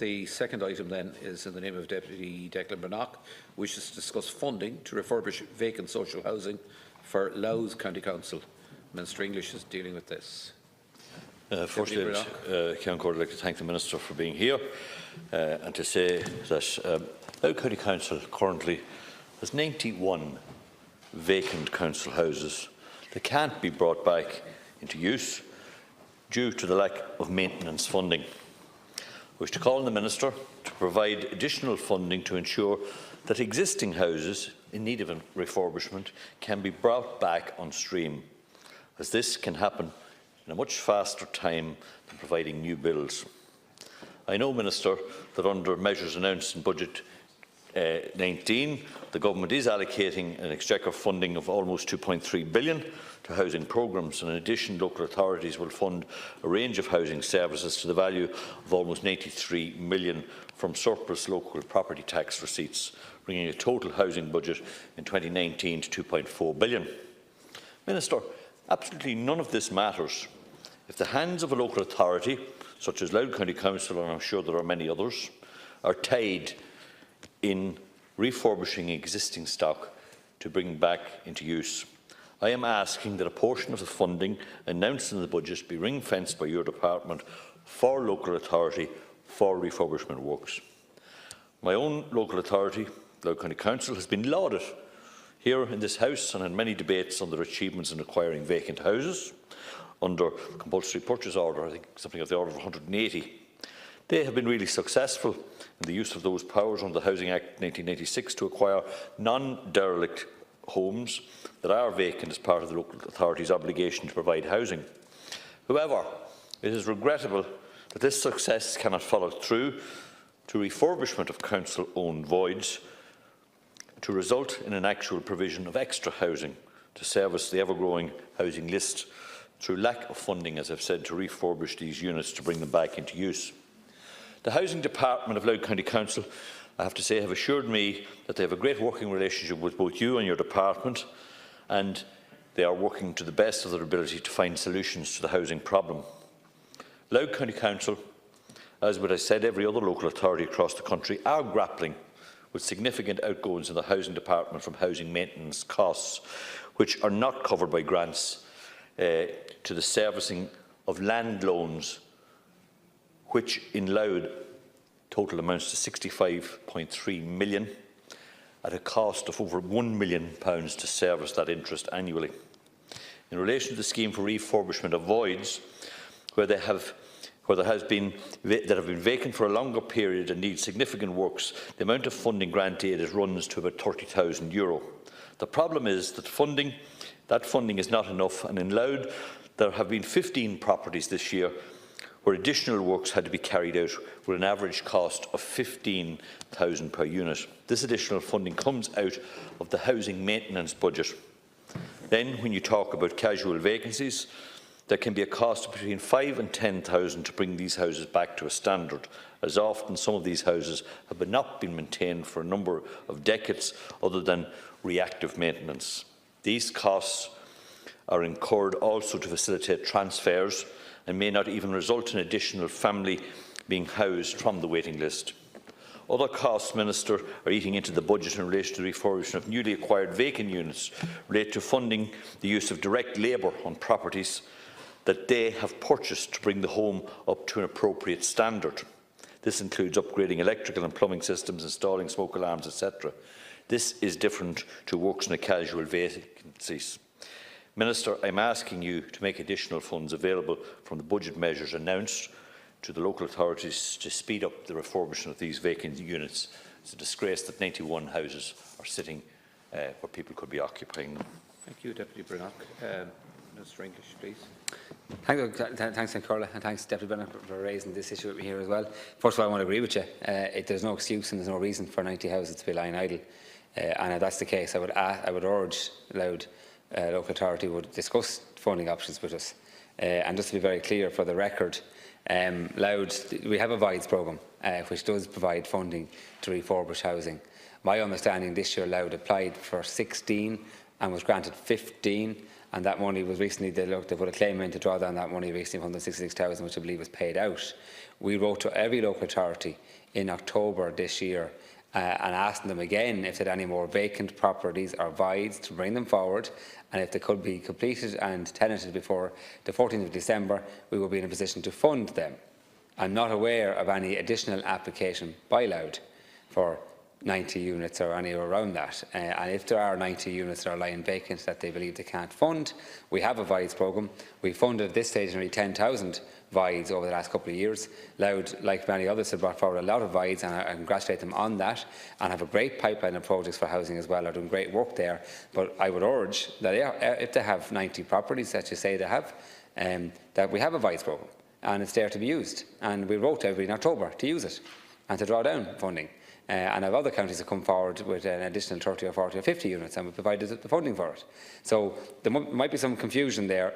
The second item then is in the name of Deputy Declan Breathnach, wishes to discuss funding to refurbish vacant social housing for Louth County Council. Minister English is dealing with this. Firstly, I'd like to thank the Minister for being here and to say that Louth County Council currently has 91 vacant council houses that can't be brought back into use due to the lack of maintenance funding. I wish to call on the Minister to provide additional funding to ensure that existing houses in need of refurbishment can be brought back on stream, as this can happen in a much faster time than providing new builds. I know, Minister, that under measures announced in Budget 19, the Government is allocating an exchequer funding of almost £2.3 billion to housing programmes, and in addition local authorities will fund a range of housing services to the value of almost £93 million from surplus local property tax receipts, bringing a total housing budget in 2019 to £2.4 billion. Minister, absolutely none of this matters if the hands of a local authority, such as Louth County Council, and I'm sure there are many others, are tied in refurbishing existing stock to bring back into use. I am asking that a portion of the funding announced in the budget be ring-fenced by your department for local authority for refurbishment works. My own local authority, Louth County Council, has been lauded here in this House and in many debates on their achievements in acquiring vacant houses under compulsory purchase order, I think something of the order of 180. They have been really successful in the use of those powers under the Housing Act 1996 to acquire non-derelict homes that are vacant as part of the local authority's obligation to provide housing. However, it is regrettable that this success cannot follow through to refurbishment of council-owned voids to result in an actual provision of extra housing to service the ever-growing housing list through lack of funding, as I've said, to refurbish these units to bring them back into use. The Housing Department of Louth County Council, I have to say, have assured me that they have a great working relationship with both you and your department, and they are working to the best of their ability to find solutions to the housing problem. Louth County Council, as what I said, every other local authority across the country, are grappling with significant outgoings in the Housing Department from housing maintenance costs, which are not covered by grants to the servicing of land loans, which in Louth total amounts to £65.3 million at a cost of over £1 million to service that interest annually. In relation to the scheme for refurbishment of voids, where there have been vacant for a longer period and need significant works, the amount of funding grant aid runs to about €30,000. The problem is that that funding is not enough, and in Louth there have been 15 properties this year where additional works had to be carried out with an average cost of £15,000 per unit. This additional funding comes out of the housing maintenance budget. Then, when you talk about casual vacancies, there can be a cost of between £5,000 and £10,000 to bring these houses back to a standard, as often some of these houses have not been maintained for a number of decades other than reactive maintenance. These costs are incurred also to facilitate transfers and may not even result in additional family being housed from the waiting list. Other costs, Minister, are eating into the budget in relation to the refurbishment of newly acquired vacant units, relate to funding the use of direct labour on properties that they have purchased to bring the home up to an appropriate standard. This includes upgrading electrical and plumbing systems, installing smoke alarms, etc. This is different to works in a casual vacancies. Minister, I am asking you to make additional funds available from the budget measures announced to the local authorities to speed up the refurbishment of these vacant units. It's a disgrace that 91 houses are sitting where people could be occupying them. Thank you, Deputy Breathnach. Minister English, please. Thanks, Carla, and thanks, Deputy Breathnach, for raising this issue with me here as well. First of all, I want to agree with you. There's no excuse and there's no reason for 90 houses to be lying idle. And if that's the case, I would urge Louth local authority would discuss funding options with us. And just to be very clear for the record, Louth, we have a voids programme which does provide funding to refurbish housing. My understanding this year Louth applied for 16 and was granted 15, and that money was recently, they put a claim in to draw down that money recently, 166,000, which I believe was paid out. We wrote to every local authority in October this year and asking them again if they had any more vacant properties or voids to bring them forward, and if they could be completed and tenanted before the 14th of December, we will be in a position to fund them. I'm not aware of any additional application by Louth for 90 units or anywhere around that. And if there are 90 units that are lying vacant that they believe they can't fund, we have a voids programme. We funded at this stage nearly 10,000 voids over the last couple of years. Louth, like many others, have brought forward a lot of voids, and I congratulate them on that, and have a great pipeline of projects for housing as well. Are doing great work there. But I would urge that if they have 90 properties that you say they have, that we have a voids programme, and it's there to be used. And we wrote every in October to use it and to draw down funding. And other counties have come forward with an additional 30 or 40 or 50 units, and we provided the funding for it. So there might be some confusion there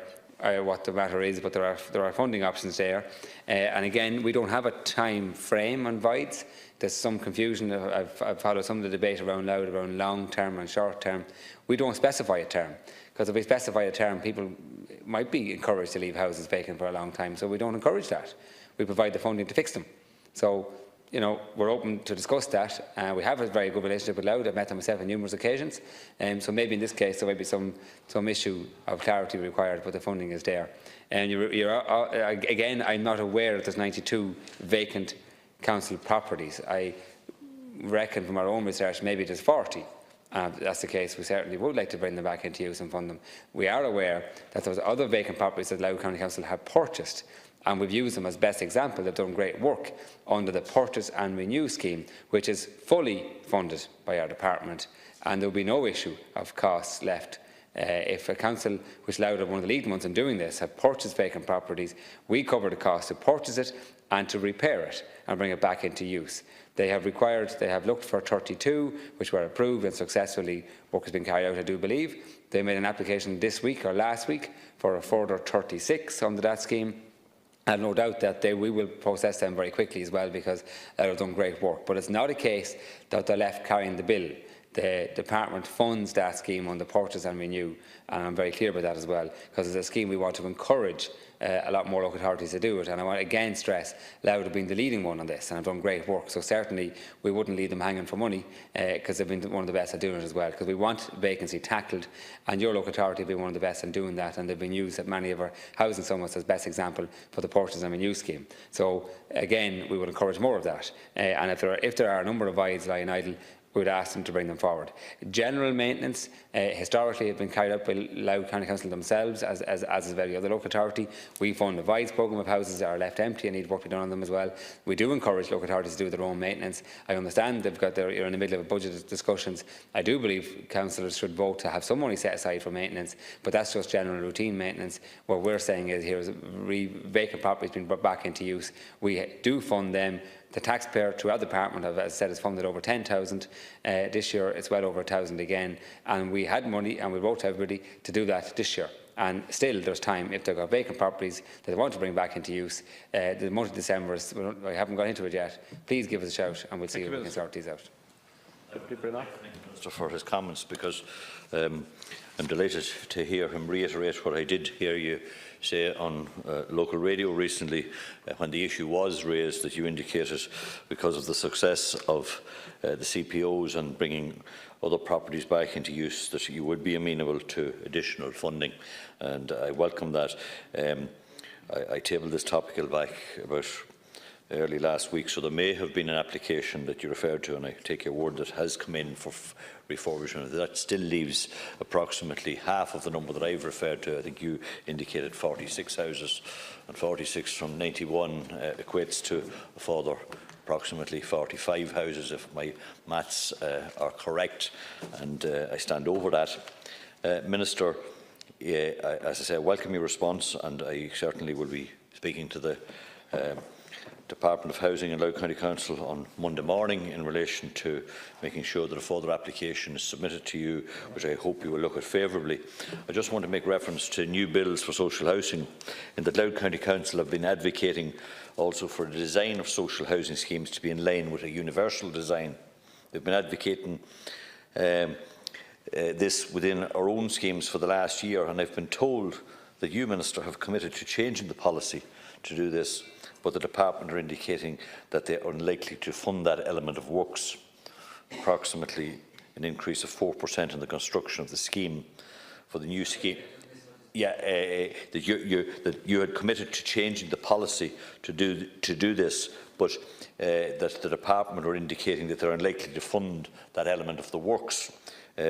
what the matter is, but there are funding options there. And again, we don't have a time frame on voids. There's some confusion. I've followed some of the debate around Louth around long term and short term. We don't specify a term, because if we specify a term, people might be encouraged to leave houses vacant for a long time. So we don't encourage that. We provide the funding to fix them. So, you know, we're open to discuss that. We have a very good relationship with Louth. I've met them myself on numerous occasions. So maybe in this case there might be some issue of clarity required, but the funding is there. And again, I'm not aware that there's 92 vacant council properties. I reckon from our own research maybe there's 40. If that's the case, we certainly would like to bring them back into use and fund them. We are aware that there's other vacant properties that Louth County Council have purchased, and we've used them as best example. They've done great work under the Purchase and Renew scheme, which is fully funded by our department, and there will be no issue of costs left. If a council, which Louth are one of the leading ones in doing this, have purchased vacant properties, we cover the cost to purchase it and to repair it and bring it back into use. They have looked for 32, which were approved, and successfully work has been carried out, I do believe. They made an application this week or last week for a further 36 under that scheme. I have no doubt that we will process them very quickly as well, because they have done great work. But it's not a case that they're left carrying the bill. The department funds that scheme on the Purchase and Renew, and I'm very clear about that as well, because it's a scheme we want to encourage a lot more local authorities to do it. And I want to again stress Louth have been the leading one on this and have done great work. So certainly we wouldn't leave them hanging for money, because they've been one of the best at doing it as well, because we want vacancy tackled, and your local authority have been one of the best in doing that, and they've been used at many of our housing summits as best example for the Purchase and Renew scheme. So again, we would encourage more of that. And if there are a number of voids lying idle, we would ask them to bring them forward. General maintenance historically have been carried out by Louth County Council themselves, as is every other local authority. We fund a voids programme of houses that are left empty and need work to be done on them as well. We do encourage local authorities to do their own maintenance. I understand you're in the middle of budget discussions. I do believe councillors should vote to have some money set aside for maintenance, but that's just general routine maintenance. What we're saying is here is vacant properties being brought back into use. We do fund them. The taxpayer throughout the department, as I said, has funded over 10,000. This year it's well over 1,000 again, and we had money and we wrote to everybody to do that this year. And still there's time. If they've got vacant properties that they want to bring back into use, the month of December, I haven't got into it yet, please give us a shout and we'll see if we can sort these out. Thank you, Minister, for his comments, because I'm delighted to hear him reiterate what I did hear you say on local radio recently, when the issue was raised, that you indicated because of the success of the CPOs and bringing other properties back into use, that you would be amenable to additional funding, and I welcome that. I tabled this topical back about early last week, so there may have been an application that you referred to, and I take your word that has come in for refurbishment. That still leaves approximately half of the number that I've referred to. I think you indicated 46 houses, and 46 from 91 equates to a further approximately 45 houses, if my maths are correct, and I stand over that. Minister, as I say, I welcome your response, and I certainly will be speaking to the Department of Housing and Louth County Council on Monday morning in relation to making sure that a further application is submitted to you, which I hope you will look at favourably. I just want to make reference to new bills for social housing, in that Louth County Council have been advocating also for the design of social housing schemes to be in line with a universal design. They've been advocating this within our own schemes for the last year, and I've been told that you, Minister, have committed to changing the policy to do this, but the Department are indicating that they are unlikely to fund that element of works, approximately an increase of 4% in the construction of the scheme for the new scheme. Yeah, that you had committed to changing the policy to do this, but that the Department are indicating that they are unlikely to fund that element of the works.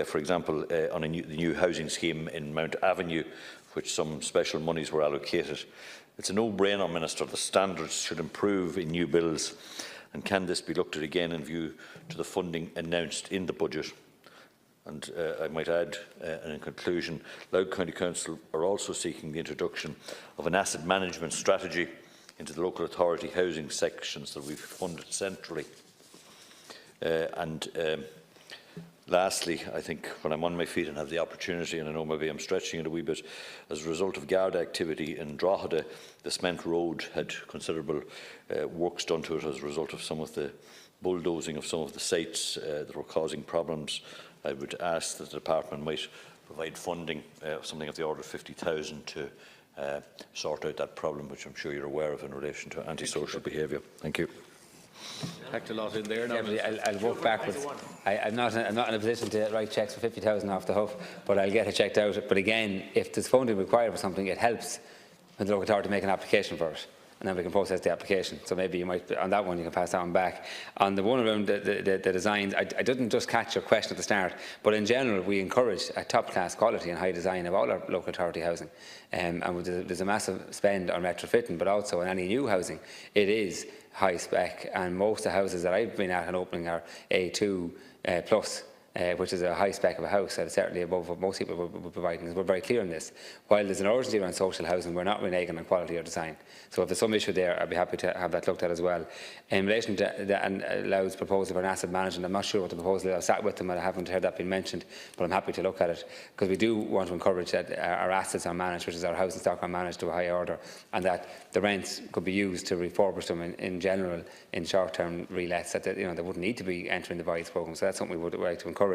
For example, on the new housing scheme in Mount Avenue, which some special monies were allocated. It's a no-brainer, Minister. The standards should improve in new builds, and can this be looked at again in view to the funding announced in the budget? And I might add, in conclusion, Louth County Council are also seeking the introduction of an asset management strategy into the local authority housing sections that we've funded centrally. Lastly, I think when I'm on my feet and have the opportunity, and I know maybe I'm stretching it a wee bit, as a result of Garda activity in Drogheda, the Cement Road had considerable works done to it as a result of some of the bulldozing of some of the sites that were causing problems. I would ask that the Department might provide funding, something of the order of 50,000 to sort out that problem, which I'm sure you're aware of in relation to antisocial behaviour. Thank you. Packed a lot in there now. Yeah, I'll work backwards. I'm not in a position to write cheques for 50,000 off the hoof, but I'll get it checked out. But again, if there's funding required for something, it helps when the local authority make an application for it, and then we can process the application. So maybe you might, on that one, you can pass that one back. On the one around the designs, I didn't just catch your question at the start, but in general, we encourage a top-class quality and high design of all our local authority housing. And there's a massive spend on retrofitting, but also on any new housing, it is high spec, and most of the houses that I've been at and opening are A2 plus, which is a high spec of a house, and certainly above what most people would provide. We're very clear on this. While there's an urgency around social housing, we're not reneging on quality or design. So if there's some issue there, I'd be happy to have that looked at as well. In relation to Louth's proposal for an asset management, I'm not sure what the proposal is. I sat with them and I haven't heard that being mentioned, but I'm happy to look at it, because we do want to encourage that our assets are managed, which is our housing stock are managed to a high order, and that the rents could be used to refurbish them in general in short-term relets, that they wouldn't need to be entering the Voids programme. So that's something we would like to encourage.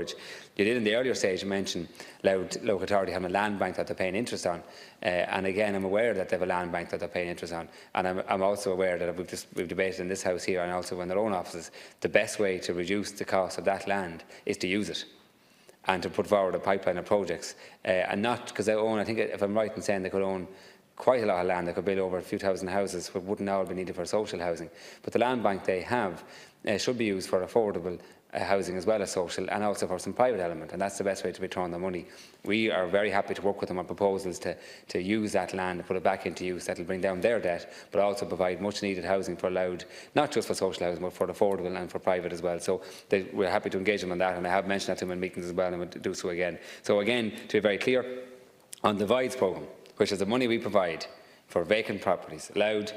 You did in the earlier stage mention Louth Local Authority having a land bank that they're paying interest on, and again I'm aware that they have a land bank that they're paying interest on, and I'm also aware that we've debated in this house here and also in their own offices, the best way to reduce the cost of that land is to use it and to put forward a pipeline of projects, and not because they own, I think if I'm right in saying they could own quite a lot of land, they could build over a few thousand houses which wouldn't now be needed for social housing, but the land bank they have should be used for affordable housing as well as social, and also for some private element, and that's the best way to return the money. We are very happy to work with them on proposals to use that land and put it back into use. That will bring down their debt, but also provide much needed housing for Louth, not just for social housing but for affordable and for private as well. So we're happy to engage them on that, and I have mentioned that to them in meetings as well, and we'll do so again. So again, to be very clear, on the Voids programme, which is the money we provide for vacant properties, Louth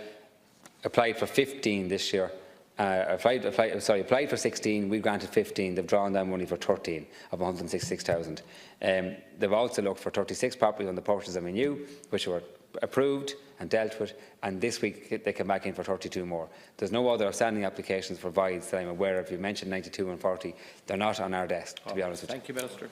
applied for 15 this year. Applied for 16, we granted 15, they've drawn down money for 13 of 166,000. They've also looked for 36 properties on the purchase of Renew, which were approved and dealt with, and this week they came back in for 32 more. There's no other outstanding applications for Voids that I'm aware of. You mentioned 92 and 40, they're not on our desk, to be honest with you. Thank you, Minister.